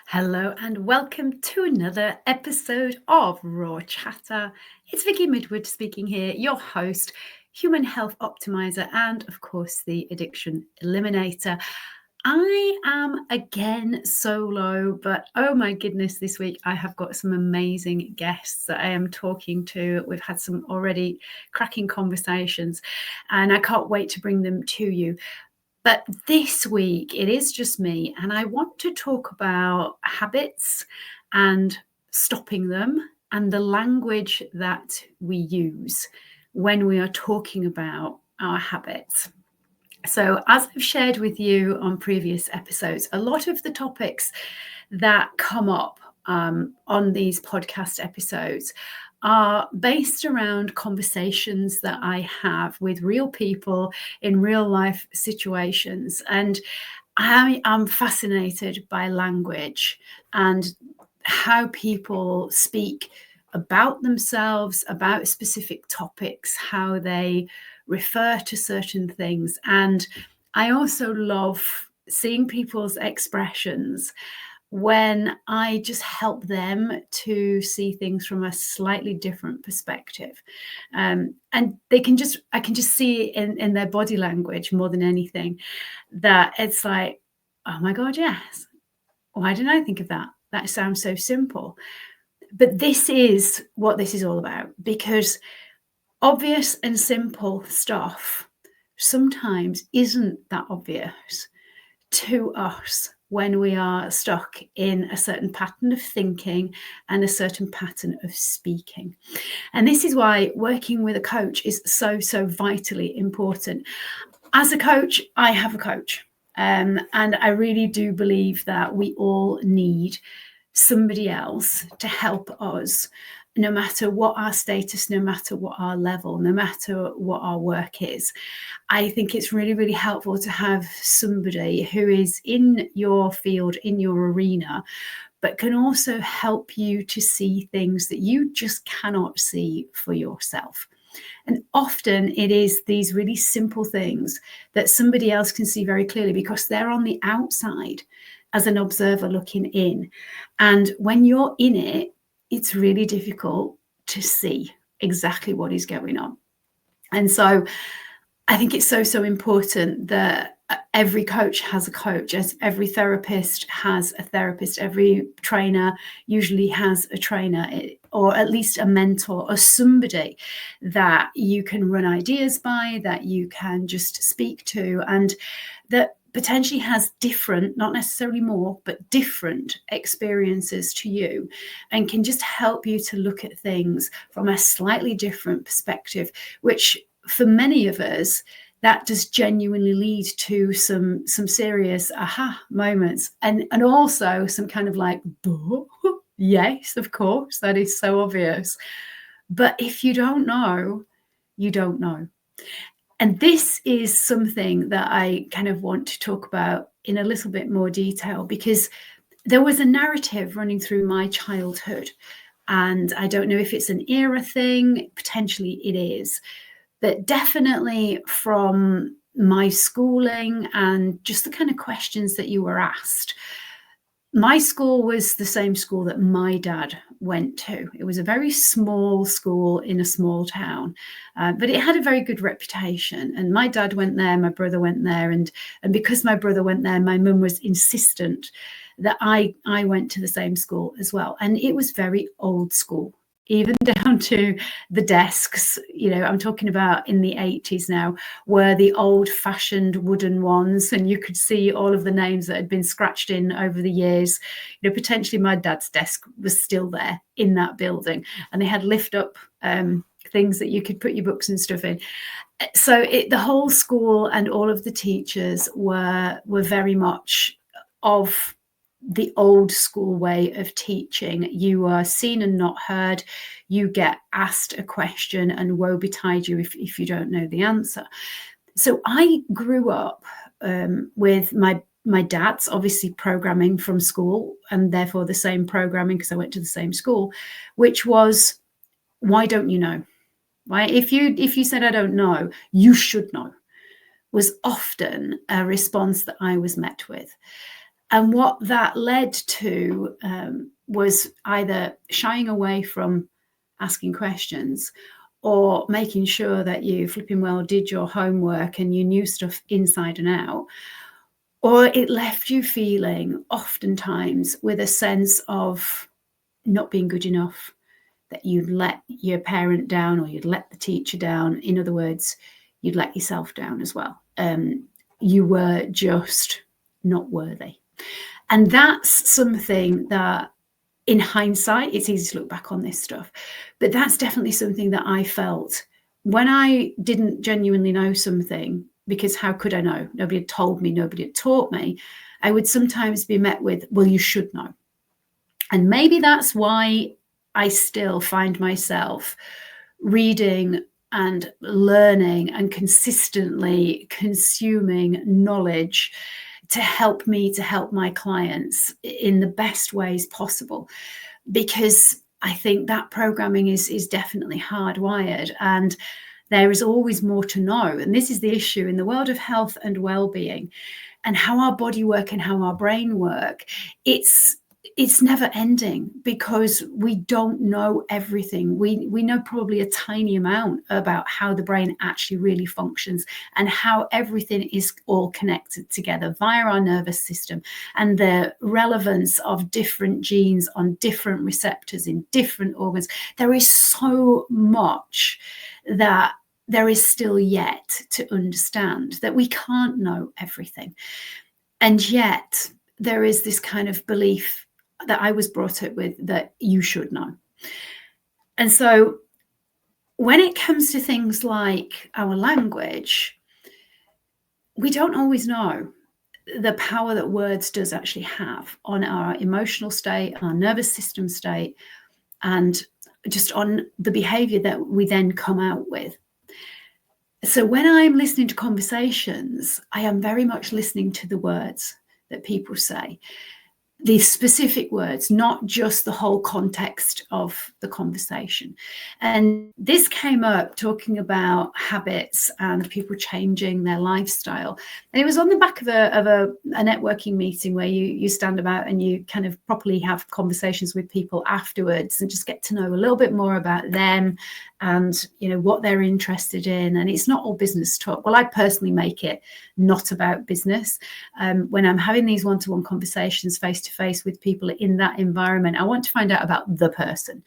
Hello and welcome to another episode of Raw Chatter. It's Vicky Midwood speaking here, your host, human health optimizer, and of course, the addiction eliminator. I am again solo, but oh my goodness, this week I have got some amazing guests that I am talking to. We've had some already cracking conversations, and I can't wait to bring them to you. But this week, it is just me, and I want to talk about habits and stopping them and the language that we use when we are talking about our habits. So, as I've shared with you on previous episodes, a lot of the topics that come up on these podcast episodes are based around conversations that I have with real people in real life situations. And I am fascinated by language and how people speak about themselves, about specific topics, how they refer to certain things. And I also love seeing people's expressions when I just help them to see things from a slightly different perspective. And I can just see in their body language more than anything that it's like, oh my God, yes. Why didn't I think of that? That sounds so simple. But this is what this is all about, because obvious and simple stuff sometimes isn't that obvious to us when we are stuck in a certain pattern of thinking and a certain pattern of speaking. And this is why working with a coach is so vitally important. As a coach, I have a coach. And I really do believe that we all need somebody else to help us, no matter what our status, no matter what our level, no matter what our work is. I think it's really helpful to have somebody who is in your field, in your arena, but can also help you to see things that you just cannot see for yourself. And often it is these really simple things that somebody else can see very clearly because they're on the outside as an observer looking in. And when you're in it, it's really difficult to see exactly what is going on. And so I think it's so important that every coach has a coach, as every therapist has a therapist, every trainer usually has a trainer, or at least a mentor or somebody that you can run ideas by, that you can just speak to, and that potentially has different, not necessarily more, but different experiences to you, and can just help you to look at things from a slightly different perspective, which for many of us, that does genuinely lead to some serious aha moments, and also some kind of like, yes, of course, that is so obvious. But if you don't know, you don't know. And this is something that I kind of want to talk about in a little bit more detail, because there was a narrative running through my childhood, and I don't know if it's an era thing, potentially it is, but definitely from my schooling and just the kind of questions that you were asked. My school was the same school that my dad went to. It was a very small school in a small town, but it had a very good reputation. And my dad went there, my brother went there. And because my brother went there, my mum was insistent that I went to the same school as well. And it was very old school, even down to the desks. You know, I'm talking about in the 80s now, were the old-fashioned wooden ones, and you could see all of the names that had been scratched in over the years. You know, potentially my dad's desk was still there in that building, and they had lift-up things that you could put your books and stuff in. So the whole school and all of the teachers were very much of the old school way of teaching. You are seen and not heard. You get asked a question and woe betide you if you don't know the answer. So I grew up with my dad's obviously programming from school, and therefore the same programming because I went to the same school, which was, why don't you know? Right? If you said I don't know, you should know, was often a response that I was met with. And what that led to was either shying away from asking questions, or making sure that you flipping well did your homework and you knew stuff inside and out, or it left you feeling oftentimes with a sense of not being good enough, that you'd let your parent down or you'd let the teacher down. In other words, you'd let yourself down as well. You were just not worthy. And that's something that, in hindsight, it's easy to look back on this stuff, but that's definitely something that I felt when I didn't genuinely know something, because how could I know? Nobody had told me, nobody had taught me. I would sometimes be met with, well, you should know. And maybe that's why I still find myself reading and learning and consistently consuming knowledge to help me to help my clients in the best ways possible, because I think that programming is definitely hardwired, and there is always more to know. And this is the issue in the world of health and well-being and how our body work and how our brain work. It's never ending, because we don't know everything. We know probably a tiny amount about how the brain actually really functions and how everything is all connected together via our nervous system, and the relevance of different genes on different receptors in different organs. There is so much that there is still yet to understand, that we can't know everything. And yet there is this kind of belief that I was brought up with, that you should know. And so when it comes to things like our language, we don't always know the power that words does actually have on our emotional state, our nervous system state, and just on the behavior that we then come out with. So when I'm listening to conversations, I am very much listening to the words that people say, the specific words, not just the whole context of the conversation. And this came up talking about habits and people changing their lifestyle. And it was on the back of a networking meeting where you stand about and you kind of properly have conversations with people afterwards and just get to know a little bit more about them and, you know, what they're interested in. And it's not all business talk. Well, I personally make it not about business. When I'm having these one-to-one conversations face to face with people in that environment, I want to find out about the person.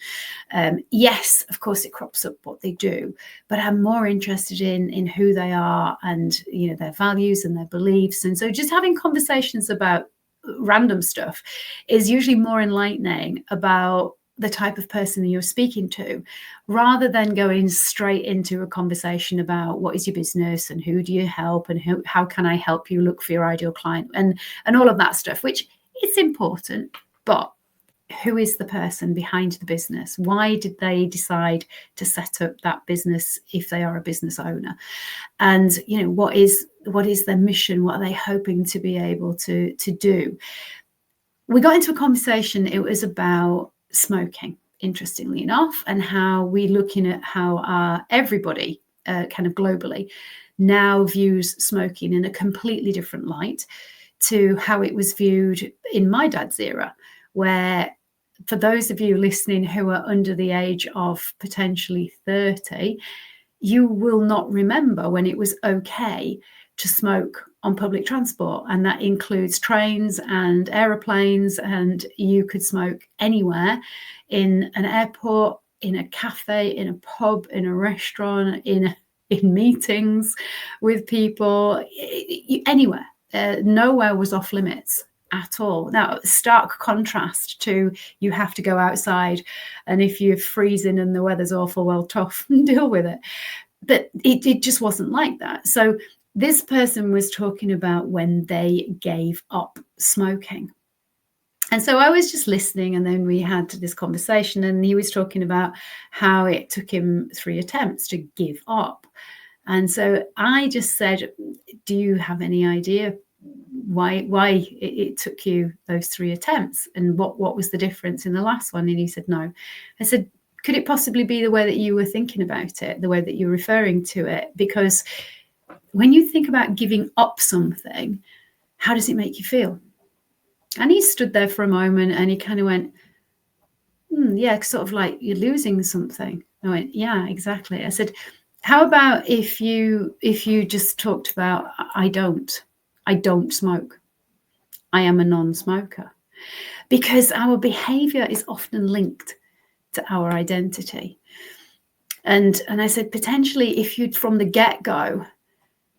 Yes, of course, it crops up what they do, but I'm more interested in who they are and, you know, their values and their beliefs. And so just having conversations about random stuff is usually more enlightening about the type of person that you're speaking to, rather than going straight into a conversation about what is your business and who do you help and how can I help you look for your ideal client and all of that stuff, which is important. But who is the person behind the business? Why did they decide to set up that business if they are a business owner? And, you know, what is their mission? What are they hoping to be able to do? We got into a conversation. It was about smoking, interestingly enough, and how we're looking at how everybody kind of globally now views smoking in a completely different light to how it was viewed in my dad's era, where, for those of you listening who are under the age of potentially 30, you will not remember when it was okay to smoke on public transport, and that includes trains and aeroplanes, and you could smoke anywhere, in an airport, in a cafe, in a pub, in a restaurant, in meetings with people, anywhere. Nowhere was off limits at all. Now, stark contrast to you have to go outside, and if you're freezing and the weather's awful, well, tough, deal with it. But it just wasn't like that. So this person was talking about when they gave up smoking. And so I was just listening, and then we had this conversation, and he was talking about how it took him 3 attempts to give up. And so I just said, do you have any idea why it took you those 3 attempts, and what was the difference in the last one? And he said, no. I said, could it possibly be the way that you were thinking about it, the way that you're referring to it? Because when you think about giving up something, how does it make you feel? And he stood there for a moment and he kind of went, yeah, sort of like you're losing something. I went, yeah, exactly. I said, how about if you just talked about, I don't smoke. I am a non-smoker. Because our behavior is often linked to our identity. And I said, potentially, if you'd from the get-go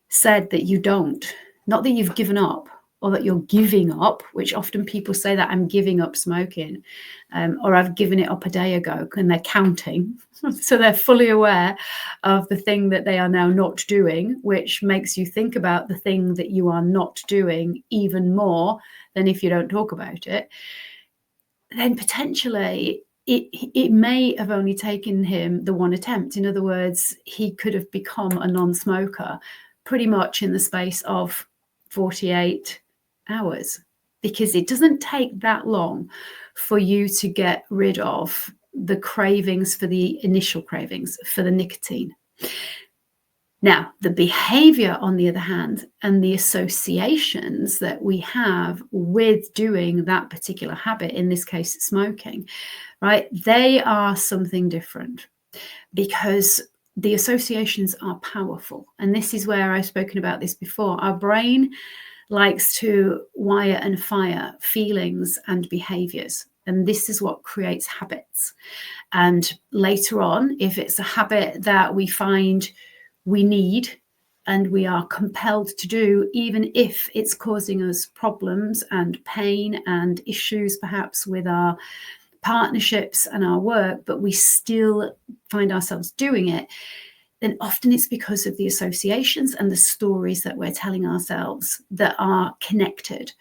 said that you don't, not that you've given up or that you're giving up, which often people say that I'm giving up smoking, or I've given it up a day ago, and they're counting. So they're fully aware of the thing that they are now not doing, which makes you think about the thing that you are not doing even more than if you don't talk about it. Then potentially it may have only taken him the one attempt. In other words, he could have become a non-smoker pretty much in the space of 48 hours, because it doesn't take that long for you to get rid of the cravings, for the initial cravings for the nicotine. Now, the behavior, on the other hand, and the associations that we have with doing that particular habit, in this case, smoking, right? They are something different, because the associations are powerful. And this is where I've spoken about this before. Our brain likes to wire and fire feelings and behaviors. And this is what creates habits. And later on, if it's a habit that we find we need and we are compelled to do, even if it's causing us problems and pain and issues perhaps with our partnerships and our work, but we still find ourselves doing it, then often it's because of the associations and the stories that we're telling ourselves that are connected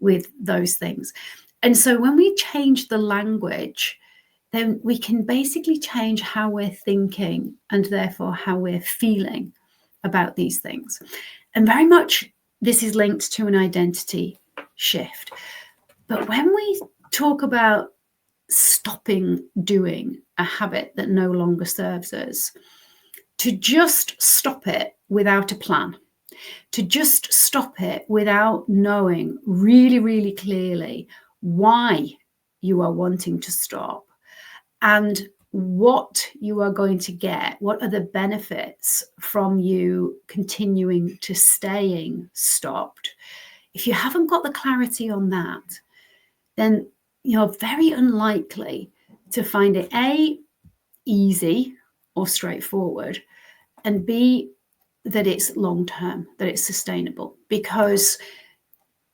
with those things. And so when we change the language, then we can basically change how we're thinking and therefore how we're feeling about these things. And very much this is linked to an identity shift. But when we talk about stopping doing a habit that no longer serves us, to just stop it without a plan, to just stop it without knowing really, really clearly why you are wanting to stop and what you are going to get, what are the benefits from you continuing to staying stopped. If you haven't got the clarity on that, then you're very unlikely to find it A, easy or straightforward, and B, that it's long-term, that it's sustainable, because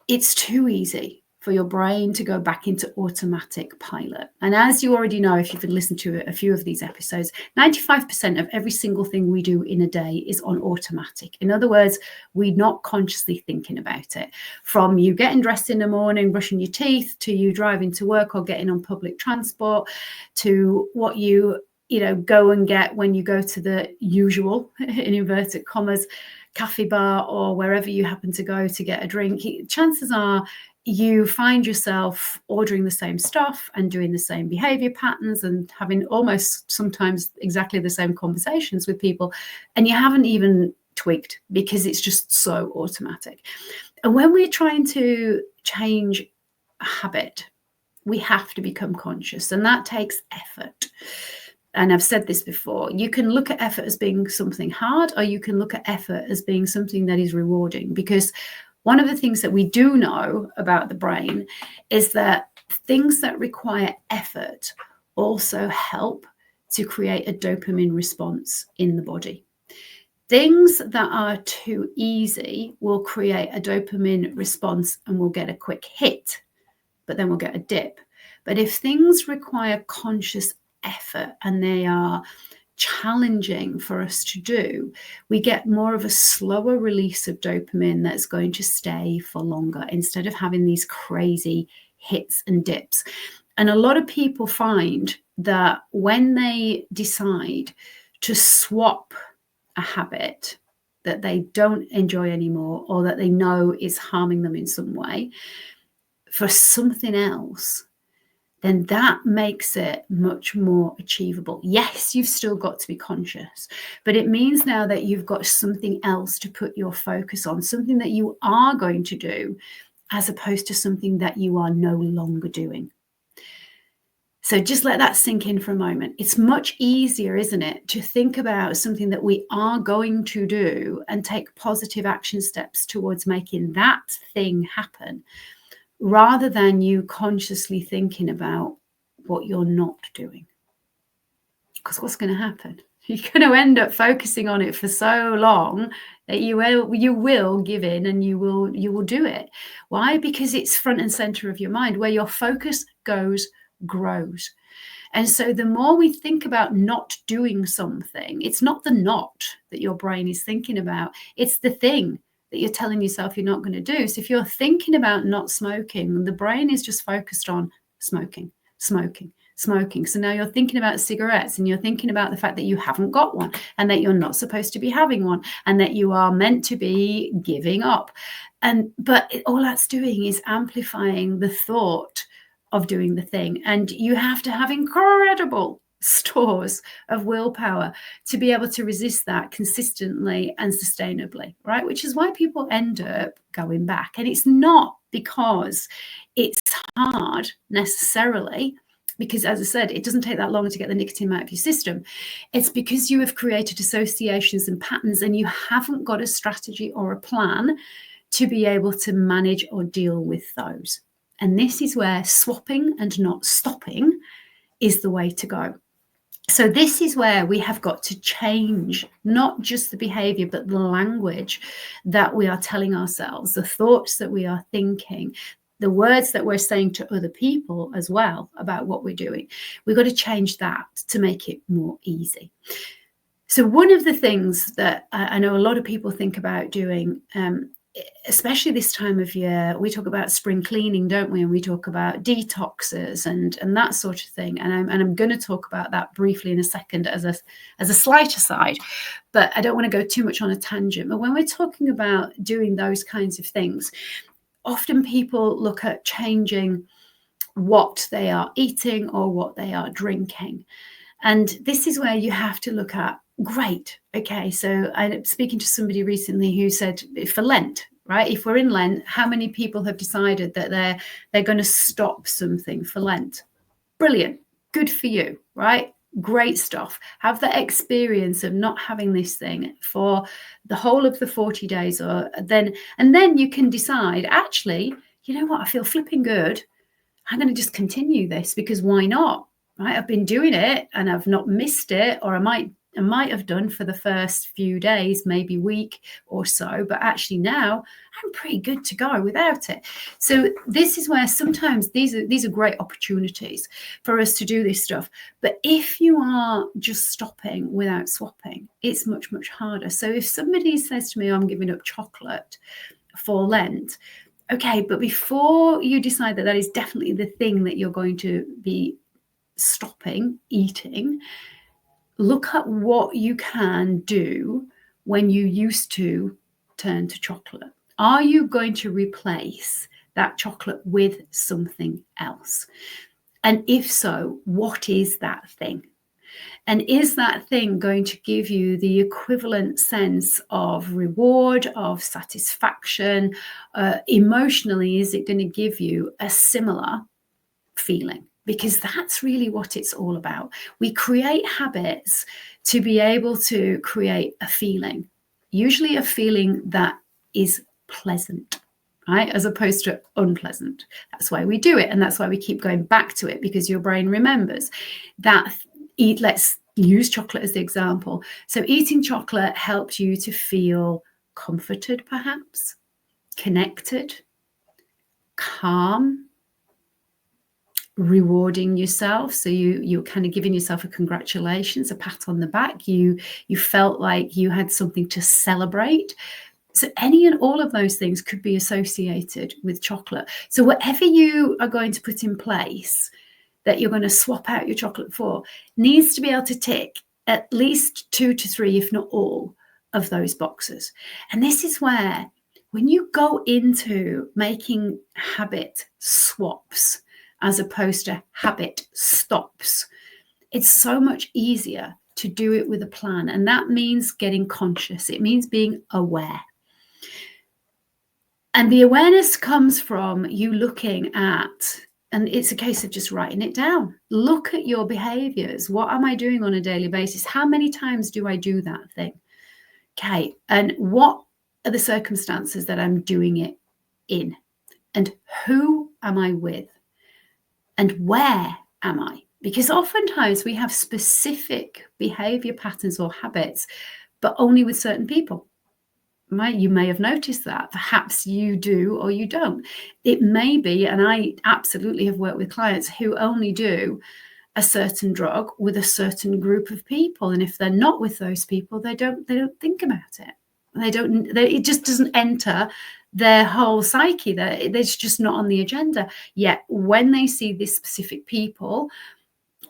it's too easy for your brain to go back into automatic pilot. And as you already know, if you've been listening to a few of these episodes, 95% of every single thing we do in a day is on automatic. In other words, we're not consciously thinking about it. From you getting dressed in the morning, brushing your teeth, to you driving to work or getting on public transport, to what you go and get when you go to the usual, in inverted commas, cafe bar or wherever you happen to go to get a drink. Chances are you find yourself ordering the same stuff and doing the same behavior patterns and having almost sometimes exactly the same conversations with people, and you haven't even tweaked because it's just so automatic. And when we're trying to change a habit, we have to become conscious, and that takes effort. And I've said this before, you can look at effort as being something hard, or you can look at effort as being something that is rewarding. Because one of the things that we do know about the brain is that things that require effort also help to create a dopamine response in the body. Things that are too easy will create a dopamine response and we'll get a quick hit, but then we'll get a dip. But if things require conscious effort and they are challenging for us to do, we get more of a slower release of dopamine that's going to stay for longer, instead of having these crazy hits and dips. And a lot of people find that when they decide to swap a habit that they don't enjoy anymore, or that they know is harming them in some way, for something else, then that makes it much more achievable. Yes, you've still got to be conscious, but it means now that you've got something else to put your focus on, something that you are going to do as opposed to something that you are no longer doing. So just let that sink in for a moment. It's much easier, isn't it, to think about something that we are going to do and take positive action steps towards making that thing happen, rather than you consciously thinking about what you're not doing. Because what's going to happen? You're going to end up focusing on it for so long that you will give in, and you will do it. Why? Because it's front and center of your mind. Where your focus goes, grows. And so the more we think about not doing something, it's not the not that your brain is thinking about, it's the thing that you're telling yourself you're not going to do. So if you're thinking about not smoking, the brain is just focused on smoking, smoking, smoking. So now you're thinking about cigarettes, and you're thinking about the fact that you haven't got one, and that you're not supposed to be having one, and that you are meant to be giving up. But all that's doing is amplifying the thought of doing the thing. And you have to have incredible stores of willpower to be able to resist that consistently and sustainably, right? Which is why people end up going back. And it's not because it's hard necessarily, because, as I said, it doesn't take that long to get the nicotine out of your system. It's because you have created associations and patterns, and you haven't got a strategy or a plan to be able to manage or deal with those. And this is where swapping and not stopping is the way to go. So this is where we have got to change not just the behavior, but the language that we are telling ourselves, the thoughts that we are thinking, the words that we're saying to other people as well about what we're doing. We've got to change that to make it more easy. So one of the things that I know a lot of people think about doing, especially this time of year, we talk about spring cleaning, don't we? And we talk about detoxes and that sort of thing. And I'm going to talk about that briefly in a second as a slight aside, but I don't want to go too much on a tangent. But when we're talking about doing those kinds of things, often people look at changing what they are eating or what they are drinking. And this is where you have to look at, great, okay, so I'm speaking to somebody recently who said for Lent, right? If we're in Lent, how many people have decided that they're going to stop something for Lent? Brilliant. Good for you, right? Great stuff. Have the experience of not having this thing for the whole of the 40 days, and then you can decide, actually, you know what, I feel flipping good. I'm going to just continue this, because why not? Right? I've been doing it and I've not missed it, or I might have done for the first few days, maybe week or so, but actually now I'm pretty good to go without it. So this is where sometimes these are great opportunities for us to do this stuff. But if you are just stopping without swapping, it's much, much harder. So if somebody says to me, I'm giving up chocolate for Lent, okay, but before you decide that is definitely the thing that you're going to be stopping eating, look at what you can do when you used to turn to chocolate. Are you going to replace that chocolate with something else? And if so, what is that thing? And is that thing going to give you the equivalent sense of reward, of satisfaction? Emotionally, is it going to give you a similar feeling? Because that's really what it's all about. We create habits to be able to create a feeling, usually a feeling that is pleasant, right? As opposed to unpleasant. That's why we do it. And that's why we keep going back to it, because your brain remembers that. Let's use chocolate as the example. So eating chocolate helps you to feel comforted, perhaps, connected, calm, rewarding yourself. So you're kind of giving yourself a congratulations, a pat on the back. You felt like you had something to celebrate. So any and all of those things could be associated with chocolate. So whatever you are going to put in place that you're going to swap out your chocolate for needs to be able to tick at least 2 to 3, if not all, of those boxes. And this is where, when you go into making habit swaps as opposed to habit stops, it's so much easier to do it with a plan. And that means getting conscious. It means being aware. And the awareness comes from you looking at, and it's a case of just writing it down. Look at your behaviors. What am I doing on a daily basis? How many times do I do that thing? Okay. And what are the circumstances that I'm doing it in? And who am I with? And where am I? Because oftentimes we have specific behavior patterns or habits, but only with certain people. Right? You may have noticed that. Perhaps you do or you don't. It may be, and I absolutely have worked with clients who only do a certain drug with a certain group of people, and if they're not with those people, they don't think about it. It just doesn't enter their whole psyche. It's just not on the agenda. Yet when they see these specific people,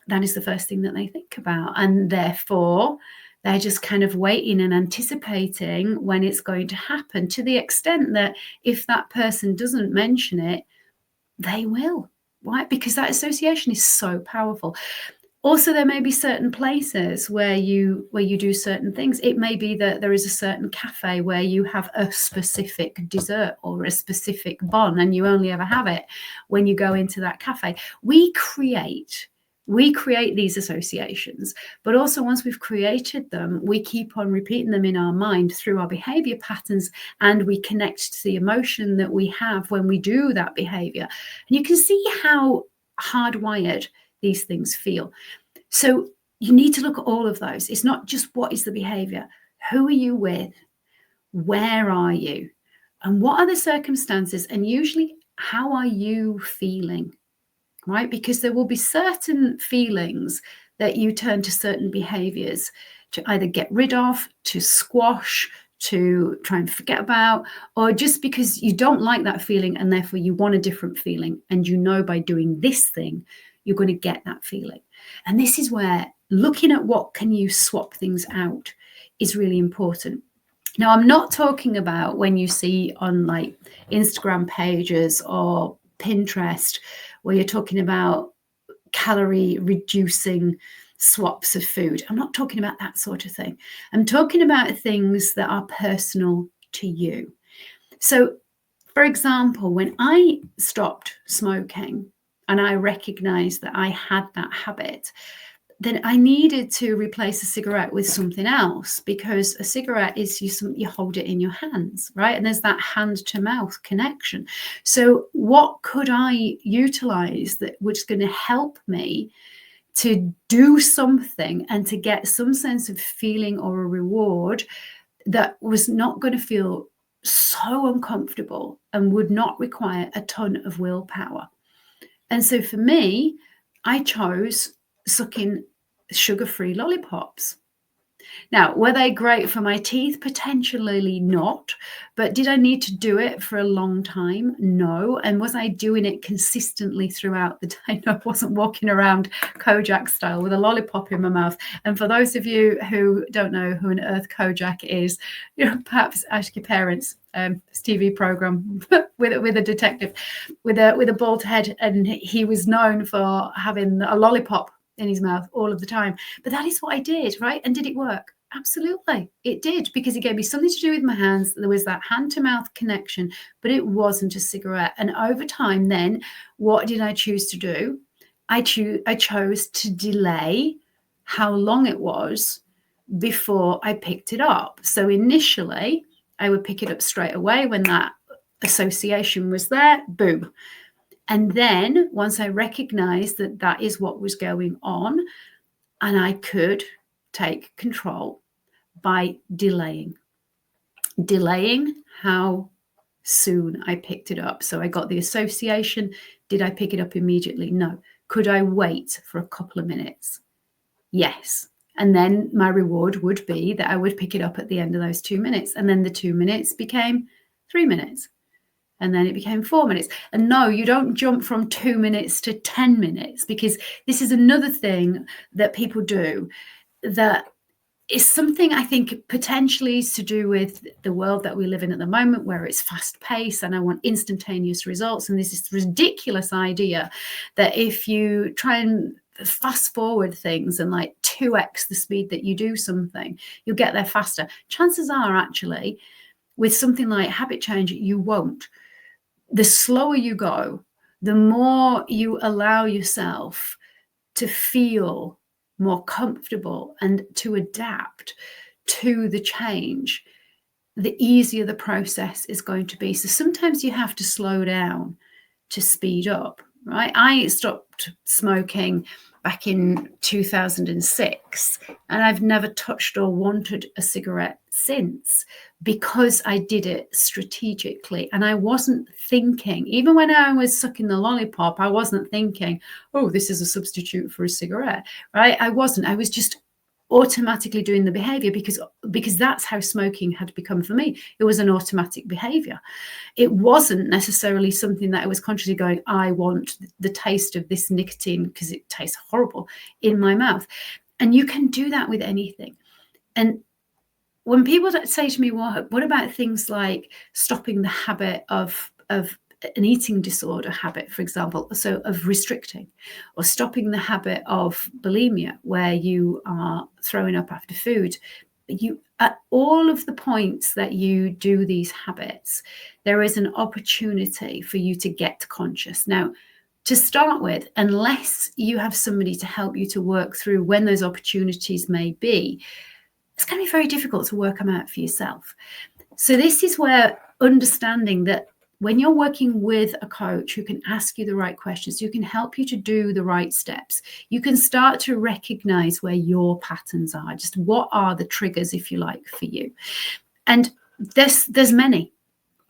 that is the first thing that they think about, and therefore they're just kind of waiting and anticipating when it's going to happen, to the extent that if that person doesn't mention it, they will. Why? Because that association is so powerful. Also, there may be certain places where you do certain things. It may be that there is a certain cafe where you have a specific dessert or a specific bon, and you only ever have it when you go into that cafe. We create these associations, but also once we've created them, we keep on repeating them in our mind through our behavior patterns, and we connect to the emotion that we have when we do that behavior. And you can see how hardwired these things feel. So you need to look at all of those. It's not just what is the behavior, who are you with, where are you, and what are the circumstances, and usually how are you feeling? Right? Because there will be certain feelings that you turn to certain behaviors to either get rid of, to squash, to try and forget about, or just because you don't like that feeling and therefore you want a different feeling, and you know by doing this thing you're going to get that feeling. And this is where looking at what can you swap things out is really important. Now, I'm not talking about when you see on like Instagram pages or Pinterest where you're talking about calorie reducing swaps of food. I'm not talking about that sort of thing. I'm talking about things that are personal to you. So, for example, when I stopped smoking and I recognized that I had that habit, then I needed to replace a cigarette with something else, because a cigarette is you hold it in your hands, right? And there's that hand to mouth connection. So what could I utilize that was going to help me to do something and to get some sense of feeling or a reward that was not going to feel so uncomfortable and would not require a ton of willpower? And so for me, I chose sucking sugar-free lollipops. Now, were they great for my teeth? Potentially not. But did I need to do it for a long time? No. And was I doing it consistently throughout the day? No, I wasn't walking around Kojak style with a lollipop in my mouth. And for those of you who don't know who on earth Kojak is, perhaps ask your parents. This TV program with a detective with a bald head, and he was known for having a lollipop in his mouth all of the time. But that is what I did, right? And did it work? Absolutely, it did, because it gave me something to do with my hands. There was that hand to mouth connection, but it wasn't a cigarette. And over time, then, what did I choose to do? I chose to delay how long it was before I picked it up. So initially, I would pick it up straight away when that association was there, boom. And then once I recognized that that is what was going on, and I could take control by delaying how soon I picked it up. So I got the association. Did I pick it up immediately? No. Could I wait for a couple of minutes? Yes. And then my reward would be that I would pick it up at the end of those 2 minutes. And then the 2 minutes became 3 minutes. And then it became 4 minutes. And no, you don't jump from 2 minutes to 10 minutes, because this is another thing that people do that is something I think potentially is to do with the world that we live in at the moment, where it's fast paced and I want instantaneous results. And there's this ridiculous idea that if you try and fast forward things and like 2x the speed that you do something, you'll get there faster. Chances are, actually, With something like habit change, you won't. The slower you go, the more you allow yourself to feel more comfortable and to adapt to the change, the easier the process is going to be. So sometimes you have to slow down to speed up, right? I stopped smoking back in 2006, and I've never touched or wanted a cigarette since, because I did it strategically and I wasn't thinking. Even when I was sucking the lollipop, I wasn't thinking, oh, this is a substitute for a cigarette, right? I wasn't. I was just automatically doing the behavior because that's how smoking had become for me. It was an automatic behavior. It wasn't necessarily something that I was consciously going, I want the taste of this nicotine because it tastes horrible in my mouth. And you can do that with anything. And when people say to me, well, what about things like stopping the habit of an eating disorder habit, for example, so of restricting, or stopping the habit of bulimia, where you are throwing up after food, you, at all of the points that you do these habits, there is an opportunity for you to get conscious. Now, to start with, unless you have somebody to help you to work through when those opportunities may be, it's going to be very difficult to work them out for yourself. So this is where understanding that when you're working with a coach who can ask you the right questions, who can help you to do the right steps, you can start to recognize where your patterns are. Just what are the triggers, if you like, for you? And there's many,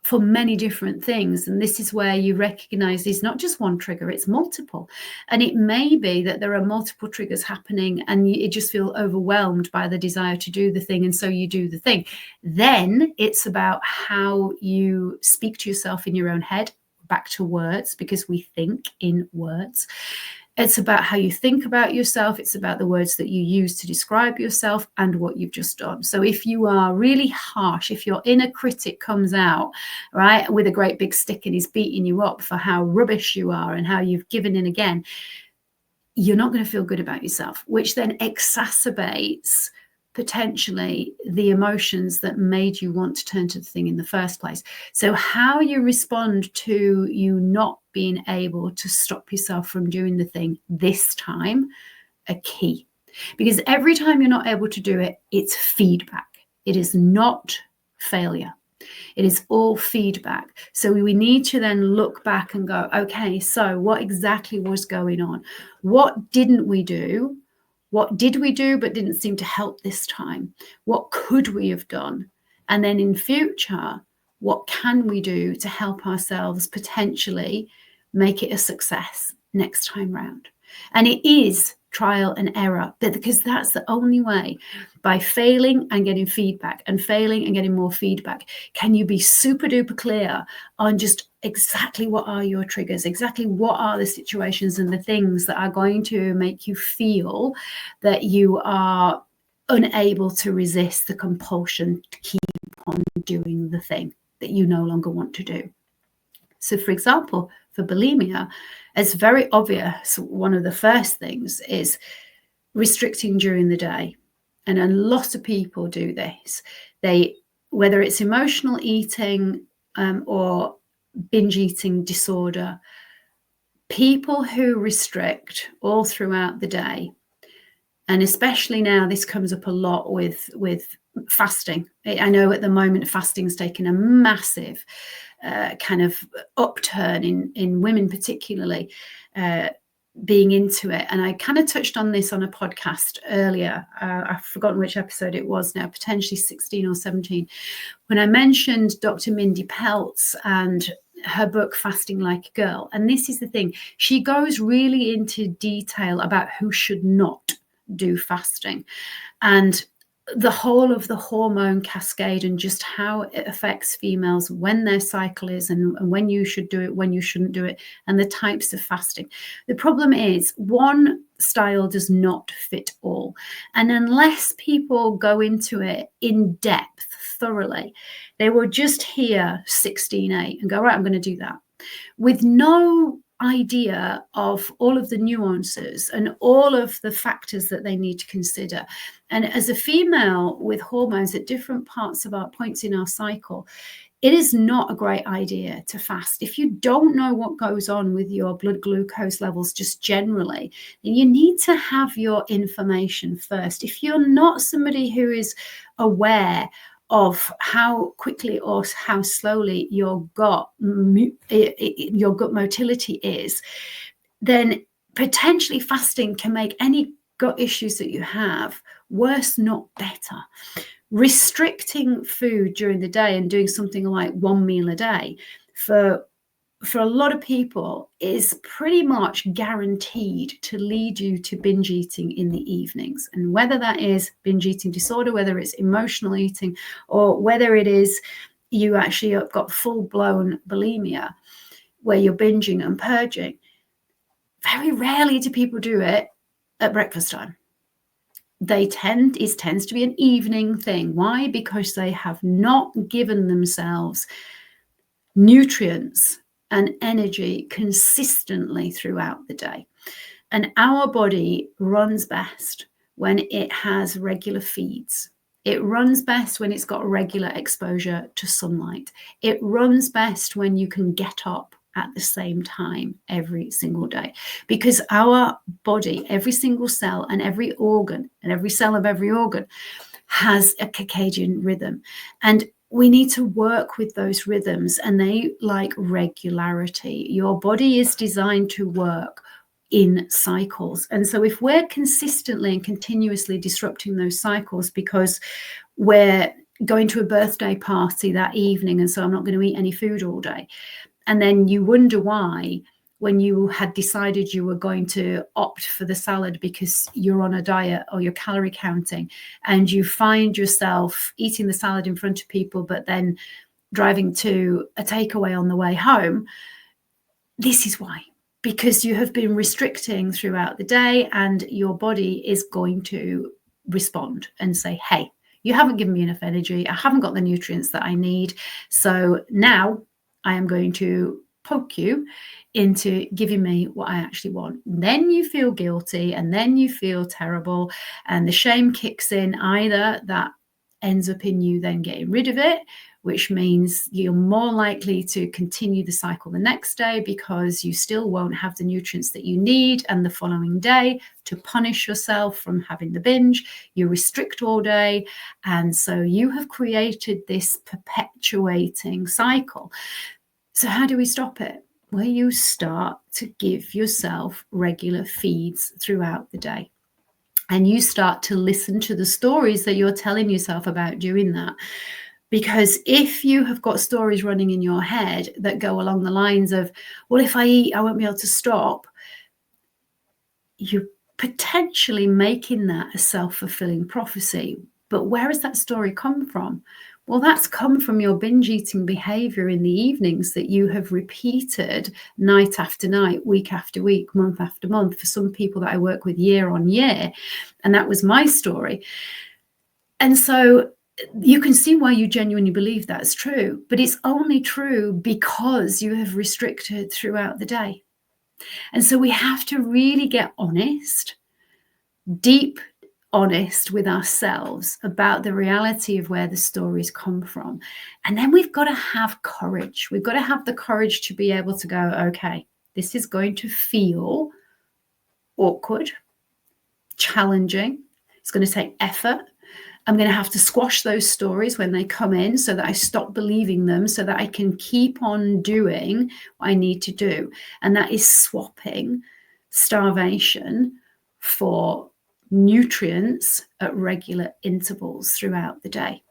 for many different things. And this is where you recognize it's not just one trigger, it's multiple. And it may be that there are multiple triggers happening and you just feel overwhelmed by the desire to do the thing. And so you do the thing. Then it's about how you speak to yourself in your own head, back to words, because we think in words. It's about how you think about yourself. It's about the words that you use to describe yourself and what you've just done. So if you are really harsh, if your inner critic comes out, right, with a great big stick and is beating you up for how rubbish you are and how you've given in again, you're not going to feel good about yourself, which then exacerbates potentially the emotions that made you want to turn to the thing in the first place. So how you respond to you not being able to stop yourself from doing the thing this time are key. Because every time you're not able to do it, it's feedback. It is not failure. It is all feedback. So we need to then look back and go, okay, so what exactly was going on? What didn't we do? What did we do but didn't seem to help this time? What could we have done? And then in future, what can we do to help ourselves potentially make it a success next time round? And it is trial and error, because that's the only way. By failing and getting feedback and failing and getting more feedback, can you be super duper clear on just exactly what are your triggers, exactly what are the situations and the things that are going to make you feel that you are unable to resist the compulsion to keep on doing the thing that you no longer want to do. So, for example, for bulimia, it's very obvious. One of the first things is restricting during the day. And a lot of people do this. They, whether it's emotional eating or binge eating disorder, people who restrict all throughout the day, and especially now this comes up a lot with fasting. I know at the moment fasting's taken a massive kind of upturn in women particularly being into it. And I kind of touched on this on a podcast earlier. I've forgotten which episode it was now, potentially 16 or 17, when I mentioned Dr. Mindy Peltz and her book Fasting Like a Girl. And this is the thing, she goes really into detail about who should not do fasting and the whole of the hormone cascade and just how it affects females, when their cycle is and when you should do it, when you shouldn't do it, and the types of fasting. The problem is one style does not fit all. And unless people go into it in depth, thoroughly, they will just hear 16-8 and go, right, I'm going to do that, with no idea of all of the nuances and all of the factors that they need to consider. And as a female with hormones at different parts of our points in our cycle, it is not a great idea to fast. If you don't know what goes on with your blood glucose levels just generally, then you need to have your information first. If you're not somebody who is aware of how quickly or how slowly your gut motility is, then potentially fasting can make any gut issues that you have worse, not better. Restricting food during the day and doing something like one meal a day for a lot of people is pretty much guaranteed to lead you to binge eating in the evenings. And whether that is binge eating disorder, whether it's emotional eating, or whether it is you actually have got full-blown bulimia where you're binging and purging, very rarely do people do it at breakfast time. It tends to be an evening thing. Why? Because they have not given themselves nutrients and energy consistently throughout the day. And our body runs best when it has regular feeds. It runs best when it's got regular exposure to sunlight. It runs best when you can get up at the same time every single day, because our body, every single cell and every organ and every cell of every organ has a circadian rhythm. And we need to work with those rhythms, and they like regularity. Your body is designed to work in cycles. And so if we're consistently and continuously disrupting those cycles because we're going to a birthday party that evening, and so I'm not going to eat any food all day, and then you wonder why, when you had decided you were going to opt for the salad because you're on a diet or you're calorie counting, and you find yourself eating the salad in front of people, but then driving to a takeaway on the way home. This is why, because you have been restricting throughout the day, and your body is going to respond and say, hey, you haven't given me enough energy. I haven't got the nutrients that I need. So now I am going to poke you into giving me what I actually want. Then you feel guilty, and then you feel terrible, and the shame kicks in. Either that ends up in you then getting rid of it, which means you're more likely to continue the cycle the next day because you still won't have the nutrients that you need, and the following day, to punish yourself from having the binge, you restrict all day, and so you have created this perpetuating cycle. So how do we stop it? Well, you start to give yourself regular feeds throughout the day. And you start to listen to the stories that you're telling yourself about doing that. Because if you have got stories running in your head that go along the lines of, well, if I eat, I won't be able to stop, you're potentially making that a self-fulfilling prophecy. But where has that story come from? Well, that's come from your binge eating behavior in the evenings that you have repeated night after night, week after week, month after month, for some people that I work with year on year. And that was my story. And so you can see why you genuinely believe that's true, but it's only true because you have restricted throughout the day. And so we have to really get honest, deep honest with ourselves about the reality of where the stories come from. And then we've got to have courage. We've got to have the courage to be able to go, okay, this is going to feel awkward, challenging. It's going to take effort. I'm going to have to squash those stories when they come in so that I stop believing them, so that I can keep on doing what I need to do. And that is swapping starvation for nutrients at regular intervals throughout the day.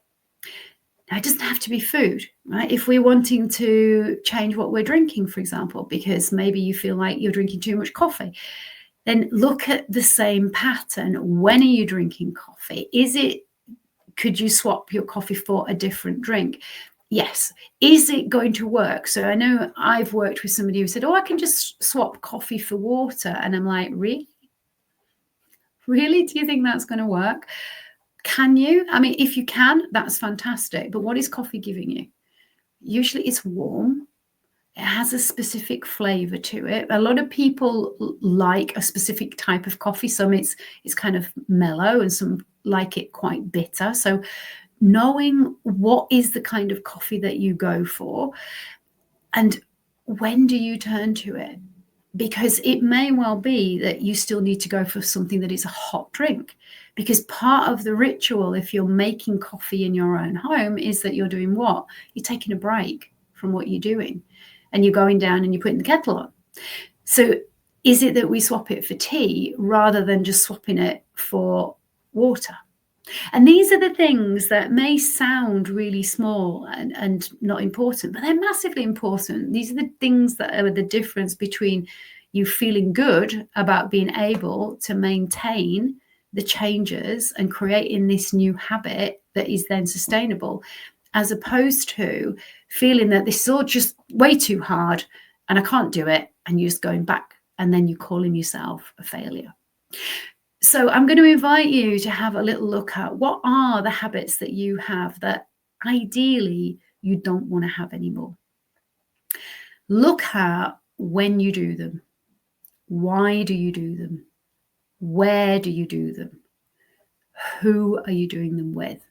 Now, it doesn't have to be food, right? If we're wanting to change what we're drinking, for example, because maybe you feel like you're drinking too much coffee, then look at the same pattern. When are you drinking coffee? Could you swap your coffee for a different drink? Yes. Is it going to work? So I know I've worked with somebody who said, oh, I can just swap coffee for water. And I'm like, really? Really? Do you think that's going to work? Can you? I mean, if you can, that's fantastic. But what is coffee giving you? Usually it's warm. It has a specific flavor to it. A lot of people like a specific type of coffee. Some it's kind of mellow, and some like it quite bitter. So knowing what is the kind of coffee that you go for, and when do you turn to it? Because it may well be that you still need to go for something that is a hot drink. Because part of the ritual, if you're making coffee in your own home, is that you're doing what? You're taking a break from what you're doing, and you're going down and you're putting the kettle on. So is it that we swap it for tea rather than just swapping it for water? And these are the things that may sound really small and not important, but they're massively important. These are the things that are the difference between you feeling good about being able to maintain the changes and creating this new habit that is then sustainable, as opposed to feeling that this is all just way too hard and I can't do it, and you're just going back, and then you're calling yourself a failure. So I'm going to invite you to have a little look at what are the habits that you have that ideally you don't want to have anymore. Look at when you do them. Why do you do them? Where do you do them? Who are you doing them with?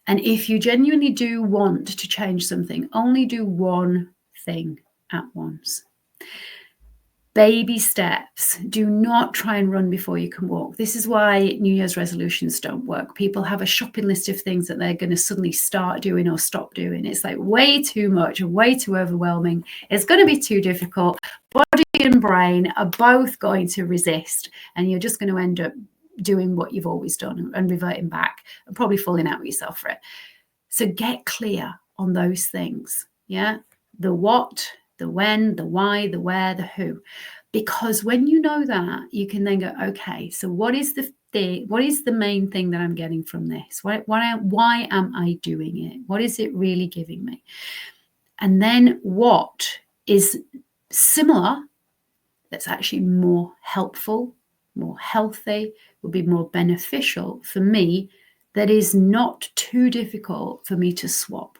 And if you genuinely do want to change something, only do one thing at once. Baby steps. Do not try and run before you can walk. This is why New Year's resolutions don't work. People have a shopping list of things that they're going to suddenly start doing or stop doing. It's like way too much, way too overwhelming. It's going to be too difficult. Body and brain are both going to resist, and you're just going to end up doing what you've always done and reverting back and probably falling out with yourself for it. So get clear on those things. Yeah. The what, the when, the why, the where, the who. Because when you know that, you can then go, okay, so what is the main thing that I'm getting from this? Why am I doing it? What is it really giving me? And then what is similar, that's actually more helpful, more healthy, will be more beneficial for me, that is not too difficult for me to swap.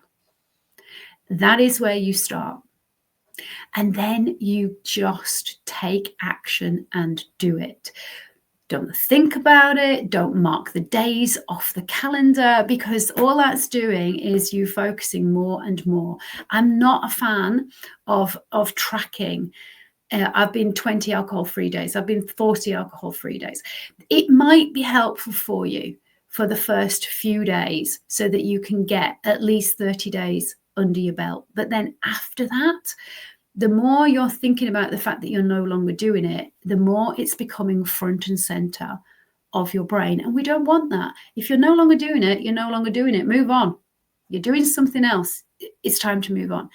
That is where you start. And then you just take action and do it. Don't think about it. Don't mark the days off the calendar, because all that's doing is you focusing more and more. I'm not a fan of tracking. I've been 20 alcohol-free days. I've been 40 alcohol-free days. It might be helpful for you for the first few days so that you can get at least 30 days under your belt. But then after that, the more you're thinking about the fact that you're no longer doing it, the more it's becoming front and center of your brain. And we don't want that. If you're no longer doing it, you're no longer doing it. Move on. You're doing something else. It's time to move on.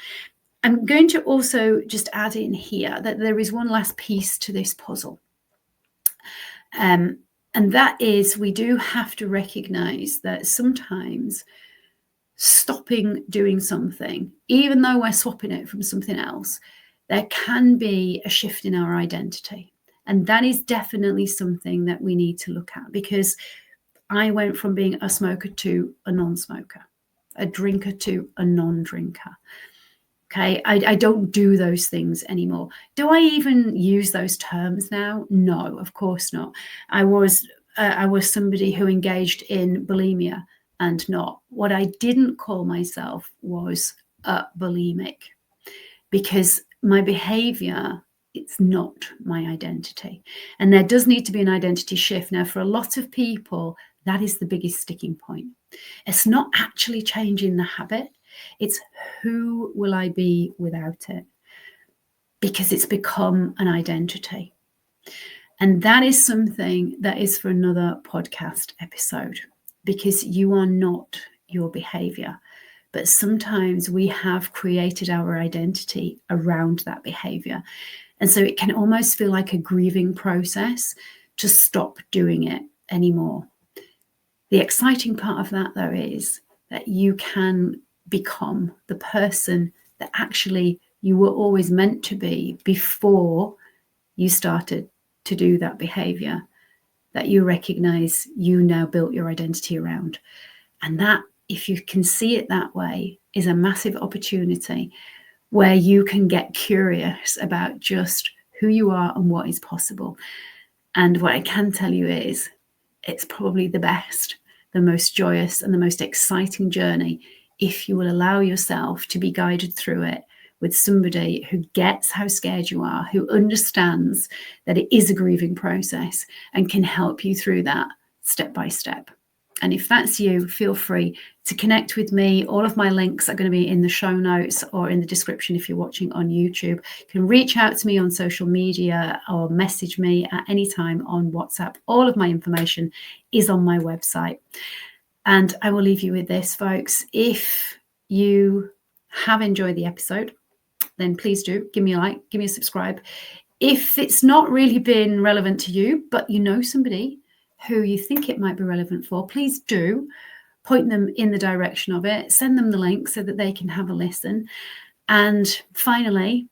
I'm going to also just add in here that there is one last piece to this puzzle. And that is, we do have to recognize that sometimes stopping doing something, even though we're swapping it from something else, there can be a shift in our identity. And that is definitely something that we need to look at, because I went from being a smoker to a non-smoker, a drinker to a non-drinker. Okay, I don't do those things anymore. Do I even use those terms now? No, of course not. I was somebody who engaged in bulimia and not. What I didn't call myself was bulimic, because my behavior, it's not my identity. And there does need to be an identity shift. Now, for a lot of people, that is the biggest sticking point. It's not actually changing the habit. It's who will I be without it? Because it's become an identity. And that is something that is for another podcast episode, because you are not your behavior. But sometimes we have created our identity around that behavior. And so it can almost feel like a grieving process to stop doing it anymore. The exciting part of that, though, is that you can become the person that actually you were always meant to be before you started to do that behavior, that you recognize you now built your identity around. And that, if you can see it that way, is a massive opportunity where you can get curious about just who you are and what is possible. And what I can tell you is it's probably the best, the most joyous and the most exciting journey if you will allow yourself to be guided through it with somebody who gets how scared you are, who understands that it is a grieving process and can help you through that step by step. And if that's you, feel free to connect with me. All of my links are going to be in the show notes or in the description if you're watching on YouTube. You can reach out to me on social media or message me at any time on WhatsApp. All of my information is on my website. And I will leave you with this, folks. If you have enjoyed the episode, then please do give me a like, give me a subscribe. If it's not really been relevant to you, but you know somebody who you think it might be relevant for, please do point them in the direction of it, send them the link so that they can have a listen. And finally,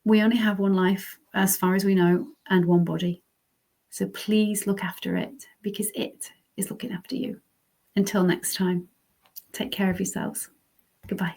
we only have one life as far as we know and one body. So please look after it because it is looking after you. Until next time, take care of yourselves. Goodbye.